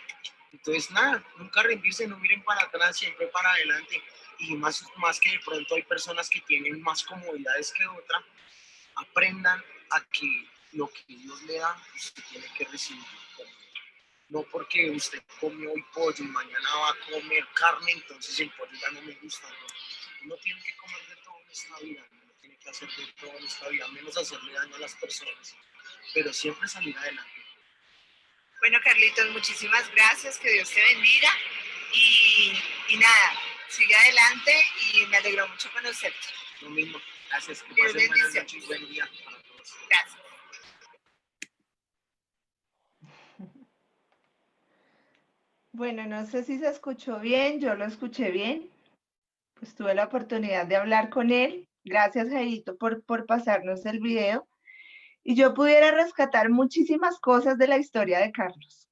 Entonces nada, nunca rendirse, no miren para atrás, siempre para adelante. Y más que de pronto hay personas que tienen más comodidades que otras, aprendan a que lo que Dios le da, usted tiene que recibir. No porque usted comió hoy pollo y mañana va a comer carne, entonces el pollo ya no me gusta. No. Uno tiene que comer de todo en esta vida, uno tiene que hacer de todo en esta vida, menos hacerle daño a las personas, pero siempre salir adelante. Bueno, Carlitos, muchísimas gracias, que Dios te bendiga y nada, sigue adelante y me alegró mucho conocerte. Lo mismo, gracias, que pasen buenas noches y buen día para todos. Gracias. Bueno, no sé si se escuchó bien, yo lo escuché bien. Pues tuve la oportunidad de hablar con él. Gracias, Jairito, por pasarnos el video. Y yo pudiera rescatar muchísimas cosas de la historia de Carlos.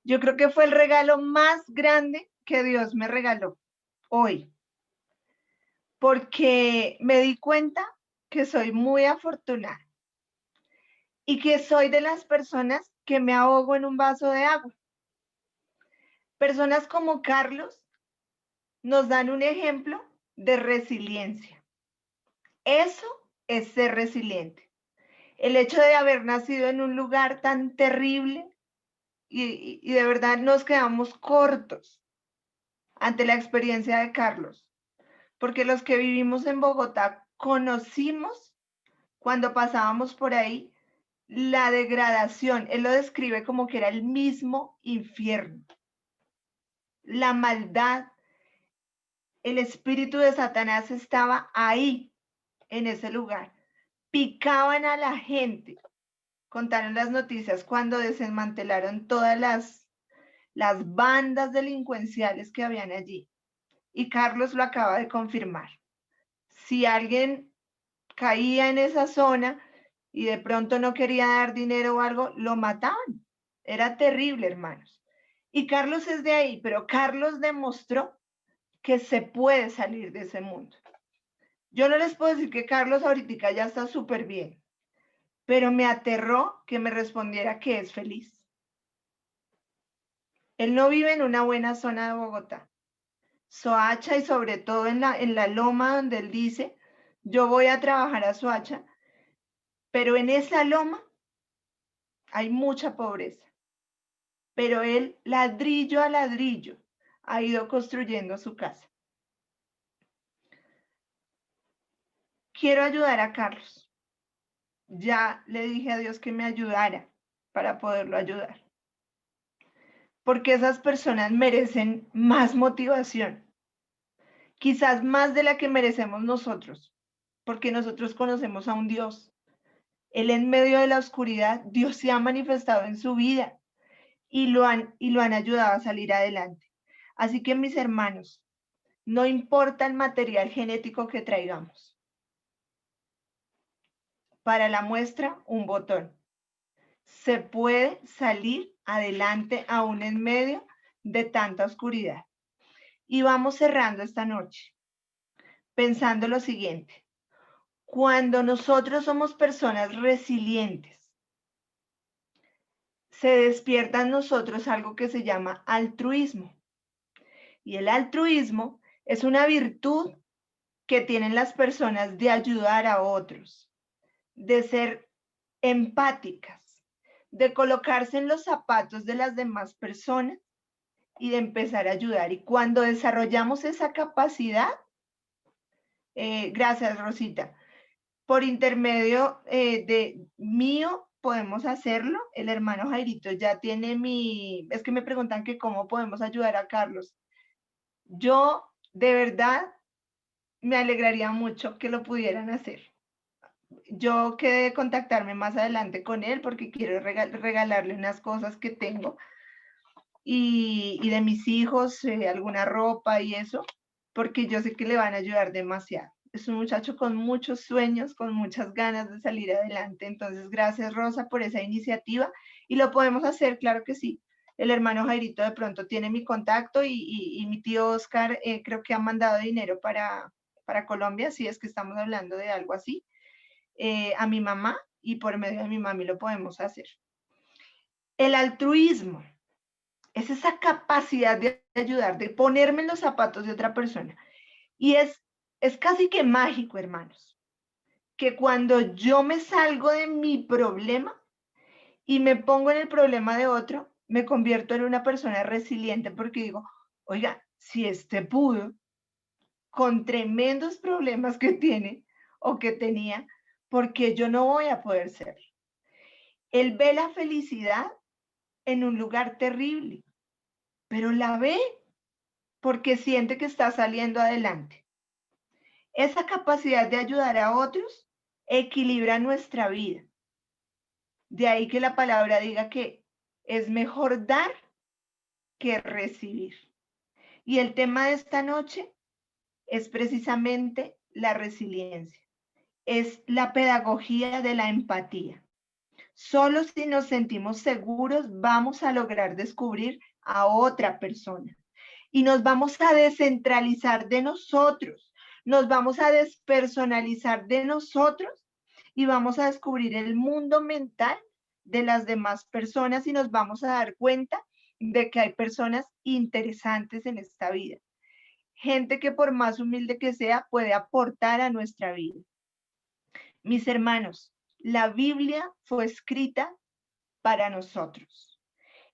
Yo creo que fue el regalo más grande que Dios me regaló hoy, porque me di cuenta que soy muy afortunada y que soy de las personas que me ahogo en un vaso de agua. Personas como Carlos nos dan un ejemplo de resiliencia. Eso es ser resiliente. El hecho de haber nacido en un lugar tan terrible y de verdad nos quedamos cortos ante la experiencia de Carlos, porque los que vivimos en Bogotá conocimos cuando pasábamos por ahí la degradación. Él lo describe como que era el mismo infierno. La maldad, el espíritu de Satanás estaba ahí, en ese lugar. Picaban a la gente. Contaron las noticias cuando desmantelaron todas las bandas delincuenciales que habían allí. Y Carlos lo acaba de confirmar. Si alguien caía en esa zona y de pronto no quería dar dinero o algo, lo mataban. Era terrible, hermanos. Y Carlos es de ahí, pero Carlos demostró que se puede salir de ese mundo. Yo no les puedo decir que Carlos ahorita ya está súper bien, pero me aterró que me respondiera que es feliz. Él no vive en una buena zona de Bogotá. Soacha y sobre todo en la loma donde él dice, yo voy a trabajar a Soacha. pero en esa loma hay mucha pobreza. Pero él, ladrillo a ladrillo, ha ido construyendo su casa. Quiero ayudar a Carlos. Ya le dije a Dios que me ayudara para poderlo ayudar. Porque esas personas merecen más motivación. Quizás más de la que merecemos nosotros. Porque nosotros conocemos a un Dios. Él en medio de la oscuridad, Dios se ha manifestado en su vida y lo han ayudado a salir adelante. Así que mis hermanos, no importa el material genético que traigamos. Para la muestra, un botón. Se puede salir adelante aún en medio de tanta oscuridad. Y vamos cerrando esta noche pensando lo siguiente. Cuando nosotros somos personas resilientes, se despierta en nosotros algo que se llama altruismo. Y el altruismo es una virtud que tienen las personas de ayudar a otros, de ser empáticas, de colocarse en los zapatos de las demás personas y de empezar a ayudar. Y cuando desarrollamos esa capacidad, gracias Rosita, por intermedio de mío podemos hacerlo. El hermano Jairito ya tiene es que me preguntan que cómo podemos ayudar a Carlos. Yo de verdad me alegraría mucho que lo pudieran hacer. Yo quedé de contactarme más adelante con él porque quiero regalarle unas cosas que tengo y de mis hijos, alguna ropa y eso, porque yo sé que le van a ayudar demasiado. Es un muchacho con muchos sueños, con muchas ganas de salir adelante. Entonces, gracias Rosa por esa iniciativa y lo podemos hacer, claro que sí. El hermano Jairito de pronto tiene mi contacto y mi tío Oscar creo que ha mandado dinero para Colombia, si es que estamos hablando de algo así, a mi mamá y por medio de mi mami lo podemos hacer. El altruismo es esa capacidad de ayudar, de ponerme en los zapatos de otra persona. Y es casi que mágico, hermanos, que cuando yo me salgo de mi problema y me pongo en el problema de otro, me convierto en una persona resiliente porque digo, oiga, si este pudo, con tremendos problemas que tiene o que tenía, ¿por qué yo no voy a poder ser? Él ve la felicidad en un lugar terrible, pero la ve porque siente que está saliendo adelante. Esa capacidad de ayudar a otros equilibra nuestra vida. De ahí que la palabra diga que es mejor dar que recibir. Y el tema de esta noche es precisamente la resiliencia. Es la pedagogía de la empatía. Solo si nos sentimos seguros vamos a lograr descubrir a otra persona. Y nos vamos a descentralizar de nosotros. Nos vamos a despersonalizar de nosotros y vamos a descubrir el mundo mental de las demás personas y nos vamos a dar cuenta de que hay personas interesantes en esta vida. Gente que por más humilde que sea puede aportar a nuestra vida. Mis hermanos, la Biblia fue escrita para nosotros.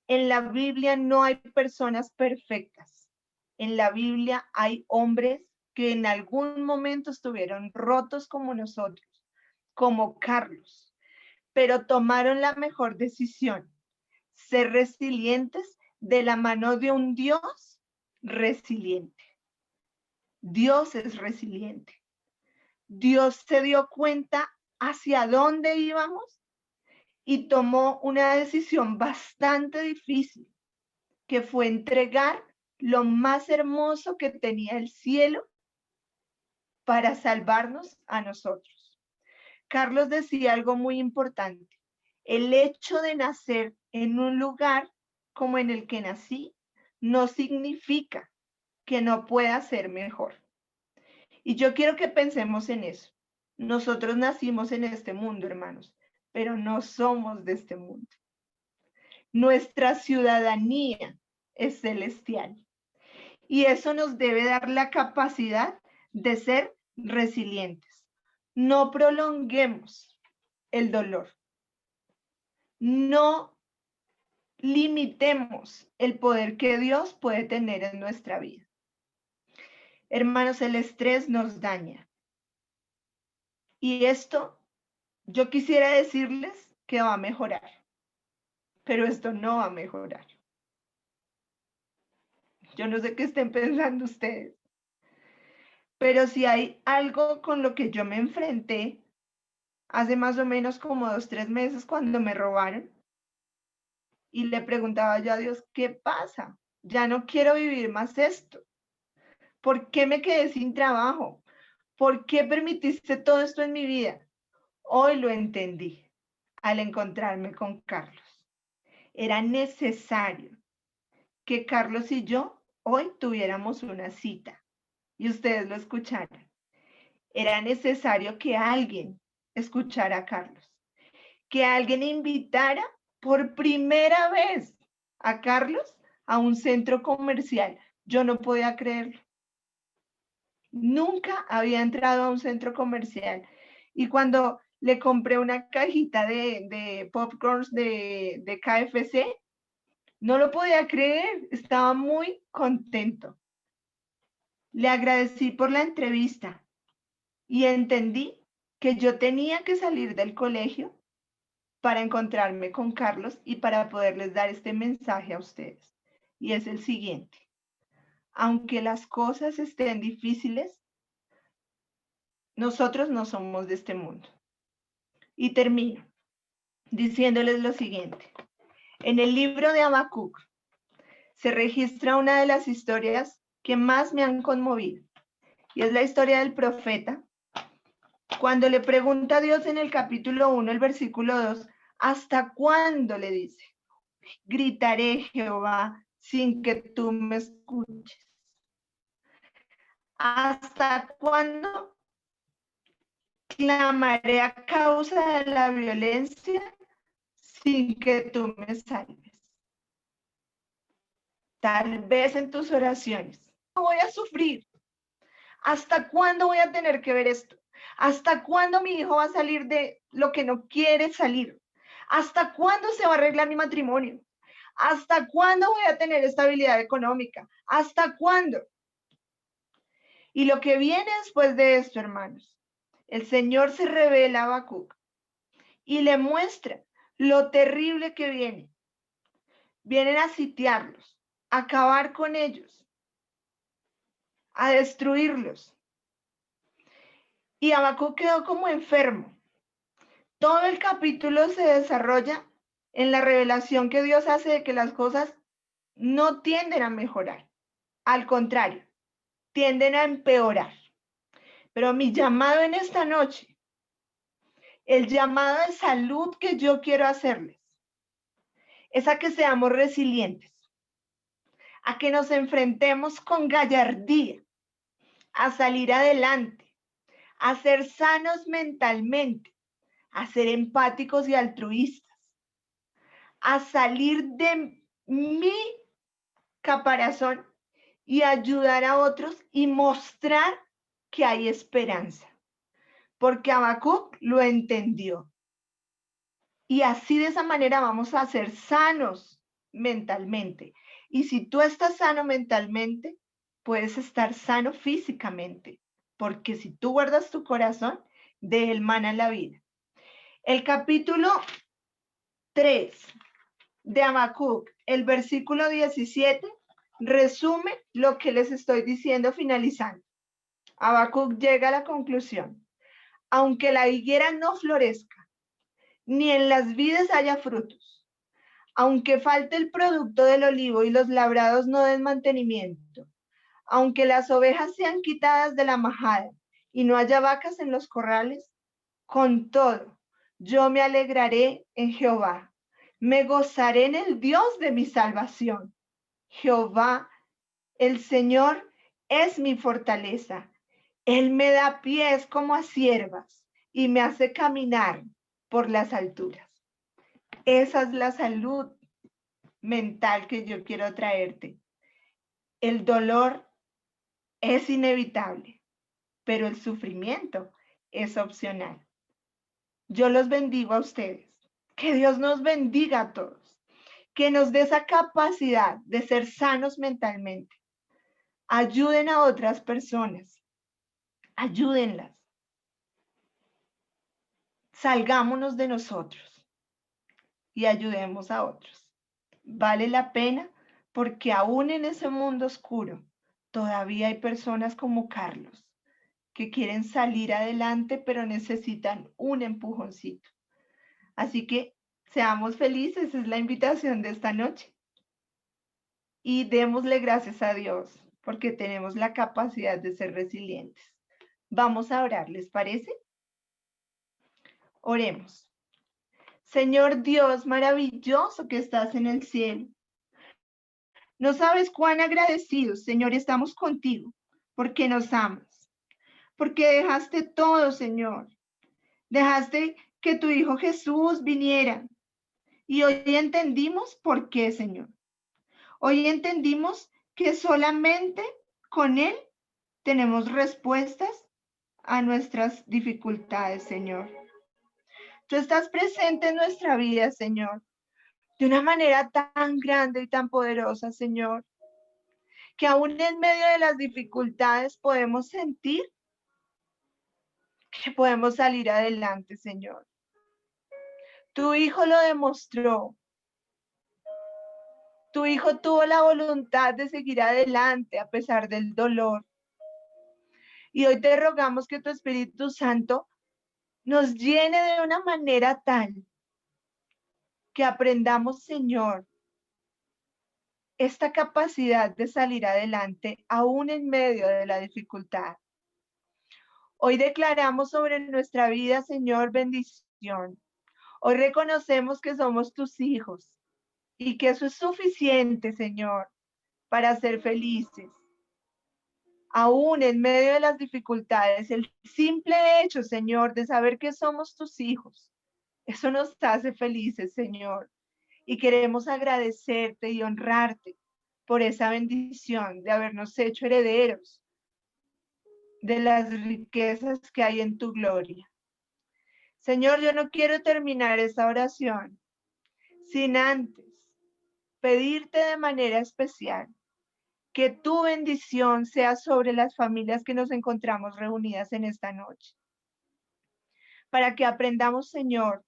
En la Biblia no hay personas perfectas. En la Biblia hay hombres que en algún momento estuvieron rotos como nosotros, como Carlos, pero tomaron la mejor decisión, ser resilientes de la mano de un Dios resiliente. Dios es resiliente. Dios se dio cuenta hacia dónde íbamos y tomó una decisión bastante difícil, que fue entregar lo más hermoso que tenía el cielo para salvarnos a nosotros. Carlos decía algo muy importante. El hecho de nacer en un lugar como en el que nací no significa que no pueda ser mejor. Y yo quiero que pensemos en eso. Nosotros nacimos en este mundo, hermanos, pero no somos de este mundo. Nuestra ciudadanía es celestial. Y eso nos debe dar la capacidad de ser resilientes. No prolonguemos el dolor. No limitemos el poder que Dios puede tener en nuestra vida. Hermanos, el estrés nos daña. Y esto, yo quisiera decirles que va a mejorar, pero esto no va a mejorar. Yo no sé qué estén pensando ustedes, pero si hay algo con lo que yo me enfrenté hace más o menos como 2, 3 meses cuando me robaron y le preguntaba yo a Dios, ¿qué pasa? Ya no quiero vivir más esto. ¿Por qué me quedé sin trabajo? ¿Por qué permitiste todo esto en mi vida? Hoy lo entendí al encontrarme con Carlos. Era necesario que Carlos y yo hoy tuviéramos una cita y ustedes lo escucharan. Era necesario que alguien escuchara a Carlos, que alguien invitara por primera vez a Carlos a un centro comercial. Yo no podía creerlo. Nunca había entrado a un centro comercial. Y cuando le compré una cajita de popcorns de KFC, no lo podía creer. Estaba muy contento. Le agradecí por la entrevista y entendí que yo tenía que salir del colegio para encontrarme con Carlos y para poderles dar este mensaje a ustedes. Y es el siguiente. Aunque las cosas estén difíciles, nosotros no somos de este mundo. Y termino diciéndoles lo siguiente. En el libro de Habacuc se registra una de las historias que más me han conmovido. Y es la historia del profeta. Cuando le pregunta a Dios en el capítulo 1, el versículo 2, ¿hasta cuándo? Le dice, gritaré, Jehová, sin que tú me escuches. ¿Hasta cuándo clamaré a causa de la violencia sin que tú me salves? Tal vez en tus oraciones. No voy a sufrir. ¿Hasta cuándo voy a tener que ver esto? ¿Hasta cuándo mi hijo va a salir de lo que no quiere salir? ¿Hasta cuándo se va a arreglar mi matrimonio? ¿Hasta cuándo voy a tener estabilidad económica? ¿Hasta cuándo? Y lo que viene después de esto, hermanos, el Señor se revela a Habacuc y le muestra lo terrible que viene. Vienen a sitiarlos, a acabar con ellos, a destruirlos. Y Habacuc quedó como enfermo. Todo el capítulo se desarrolla en la revelación que Dios hace de que las cosas no tienden a mejorar. Al contrario, tienden a empeorar. Pero mi llamado en esta noche, el llamado de salud que yo quiero hacerles, es a que seamos resilientes, a que nos enfrentemos con gallardía, a salir adelante, a ser sanos mentalmente, a ser empáticos y altruistas, a salir de mi caparazón y ayudar a otros y mostrar que hay esperanza. Porque Habacuc lo entendió. Y así de esa manera vamos a ser sanos mentalmente. Y si tú estás sano mentalmente, puedes estar sano físicamente. Porque si tú guardas tu corazón, de él mana la vida. El capítulo 3 de Habacuc, el versículo 17, resume lo que les estoy diciendo finalizando. Habacuc llega a la conclusión. Aunque la higuera no florezca, ni en las vides haya frutos, aunque falte el producto del olivo y los labrados no den mantenimiento, aunque las ovejas sean quitadas de la majada y no haya vacas en los corrales, con todo, yo me alegraré en Jehová, me gozaré en el Dios de mi salvación. Jehová, el Señor, es mi fortaleza. Él me da pies como a ciervas y me hace caminar por las alturas. Esa es la salud mental que yo quiero traerte. El dolor es inevitable, pero el sufrimiento es opcional. Yo los bendigo a ustedes. Que Dios nos bendiga a todos. Que nos dé esa capacidad de ser sanos mentalmente. Ayuden a otras personas. Ayúdenlas. Salgámonos de nosotros y ayudemos a otros. Vale la pena porque aún en ese mundo oscuro todavía hay personas como Carlos que quieren salir adelante pero necesitan un empujoncito. Así que seamos felices, es la invitación de esta noche. Y démosle gracias a Dios porque tenemos la capacidad de ser resilientes. Vamos a orar, ¿les parece? Oremos. Señor Dios maravilloso que estás en el cielo. No sabes cuán agradecidos, Señor, estamos contigo porque nos amas, porque dejaste todo, Señor. Dejaste que tu Hijo Jesús viniera. Y hoy entendimos por qué, Señor. Hoy entendimos que solamente con Él tenemos respuestas a nuestras dificultades, Señor. Tú estás presente en nuestra vida, Señor, de una manera tan grande y tan poderosa, Señor, que aún en medio de las dificultades podemos sentir que podemos salir adelante, Señor. Tu Hijo lo demostró. Tu Hijo tuvo la voluntad de seguir adelante a pesar del dolor. Y hoy te rogamos que tu Espíritu Santo nos llene de una manera tal que aprendamos, Señor, esta capacidad de salir adelante aún en medio de la dificultad. Hoy declaramos sobre nuestra vida, Señor, bendición. Hoy reconocemos que somos tus hijos y que eso es suficiente, Señor, para ser felices. Aún en medio de las dificultades, el simple hecho, Señor, de saber que somos tus hijos, eso nos hace felices, Señor. Y queremos agradecerte y honrarte por esa bendición de habernos hecho herederos de las riquezas que hay en tu gloria. Señor, yo no quiero terminar esta oración sin antes pedirte de manera especial que tu bendición sea sobre las familias que nos encontramos reunidas en esta noche. Para que aprendamos, Señor,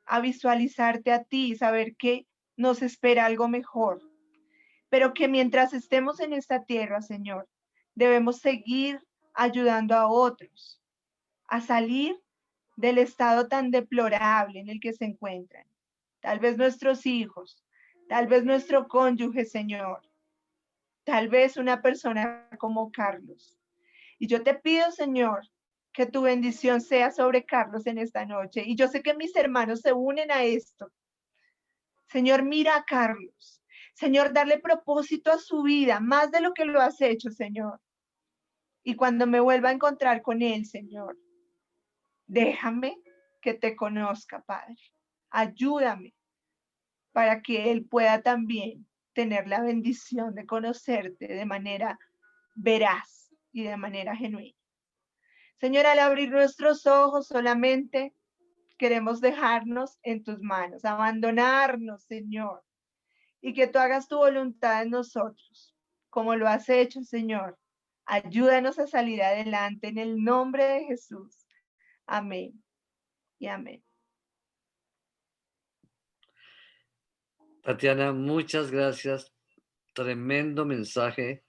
a visualizarte a ti y saber que nos espera algo mejor. Pero que mientras estemos en esta tierra, Señor, debemos seguir ayudando a otros a salir del estado tan deplorable en el que se encuentran. Tal vez nuestros hijos, tal vez nuestro cónyuge, Señor, tal vez una persona como Carlos. Y yo te pido, Señor, que tu bendición sea sobre Carlos en esta noche. Y yo sé que mis hermanos se unen a esto. Señor, mira a Carlos. Señor, darle propósito a su vida, más de lo que lo has hecho, Señor. Y cuando me vuelva a encontrar con él, Señor, déjame que te conozca, Padre. Ayúdame para que él pueda también tener la bendición de conocerte de manera veraz y de manera genuina. Señor, al abrir nuestros ojos solamente queremos dejarnos en tus manos, abandonarnos, Señor, y que tú hagas tu voluntad en nosotros, como lo has hecho, Señor. Ayúdanos a salir adelante en el nombre de Jesús. Amén y amén. Tatiana, muchas gracias. Tremendo mensaje,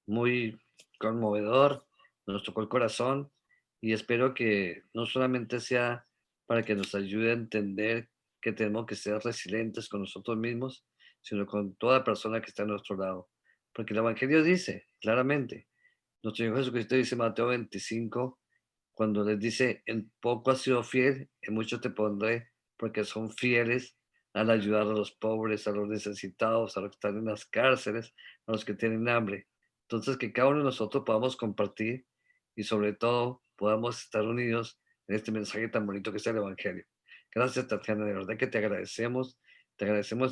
muy conmovedor, nos tocó el corazón y espero que no solamente sea para que nos ayude a entender que tenemos que ser resilientes con nosotros mismos, sino con toda persona que está a nuestro lado. Porque el Evangelio dice claramente, nuestro Señor Jesucristo dice en Mateo 25, cuando les dice, en poco has sido fiel, en mucho te pondré, porque son fieles al ayudar a los pobres, a los necesitados, a los que están en las cárceles, a los que tienen hambre. Entonces, que cada uno de nosotros podamos compartir y sobre todo podamos estar unidos en este mensaje tan bonito que es el Evangelio. Gracias, Tatiana, de verdad que te agradecemos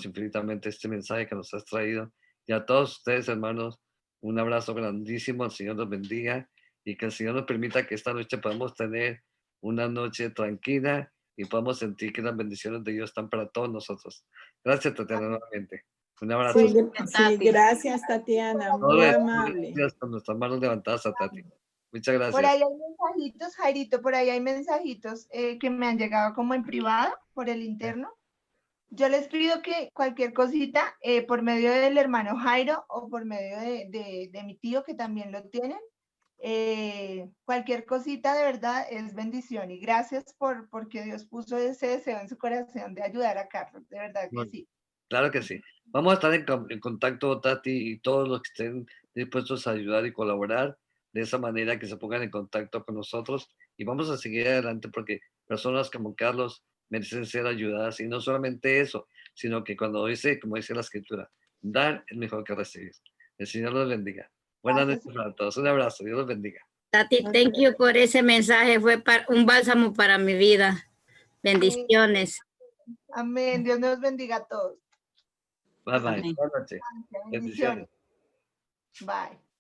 infinitamente este mensaje que nos has traído. Y a todos ustedes, hermanos, un abrazo grandísimo, el Señor los bendiga y que el Señor nos permita que esta noche podamos tener una noche tranquila y podamos sentir que las bendiciones de Dios están para todos nosotros. Gracias, Tatiana, nuevamente. Un abrazo. Sí, sí, gracias, Tatiana, muy Todos amable. gracias con nuestras manos levantadas a Tati. Muchas gracias. Por ahí hay mensajitos, Jairito, por ahí hay mensajitos que me han llegado como en privado, por el interno. Yo les pido que cualquier cosita, por medio del hermano Jairo o por medio de mi tío, que también lo tienen, cualquier cosita de verdad es bendición. Y gracias porque Dios puso ese deseo en su corazón de ayudar a Carlos, de verdad que Bueno, sí. claro que sí. Vamos a estar en contacto, Tati, y todos los que estén dispuestos a ayudar y colaborar de esa manera, que se pongan en contacto con nosotros y vamos a seguir adelante porque personas como Carlos merecen ser ayudadas y no solamente eso, sino que cuando dice, como dice la escritura, dar es mejor que recibir. El Señor los bendiga. Buenas Gracias. noches para todos. Un abrazo. Dios los bendiga. Tati, thank you por ese mensaje. Fue un bálsamo para mi vida. Bendiciones. Amén. Dios nos bendiga a todos. Bye bye. Amén. Buenas noches. Bendiciones. Bye.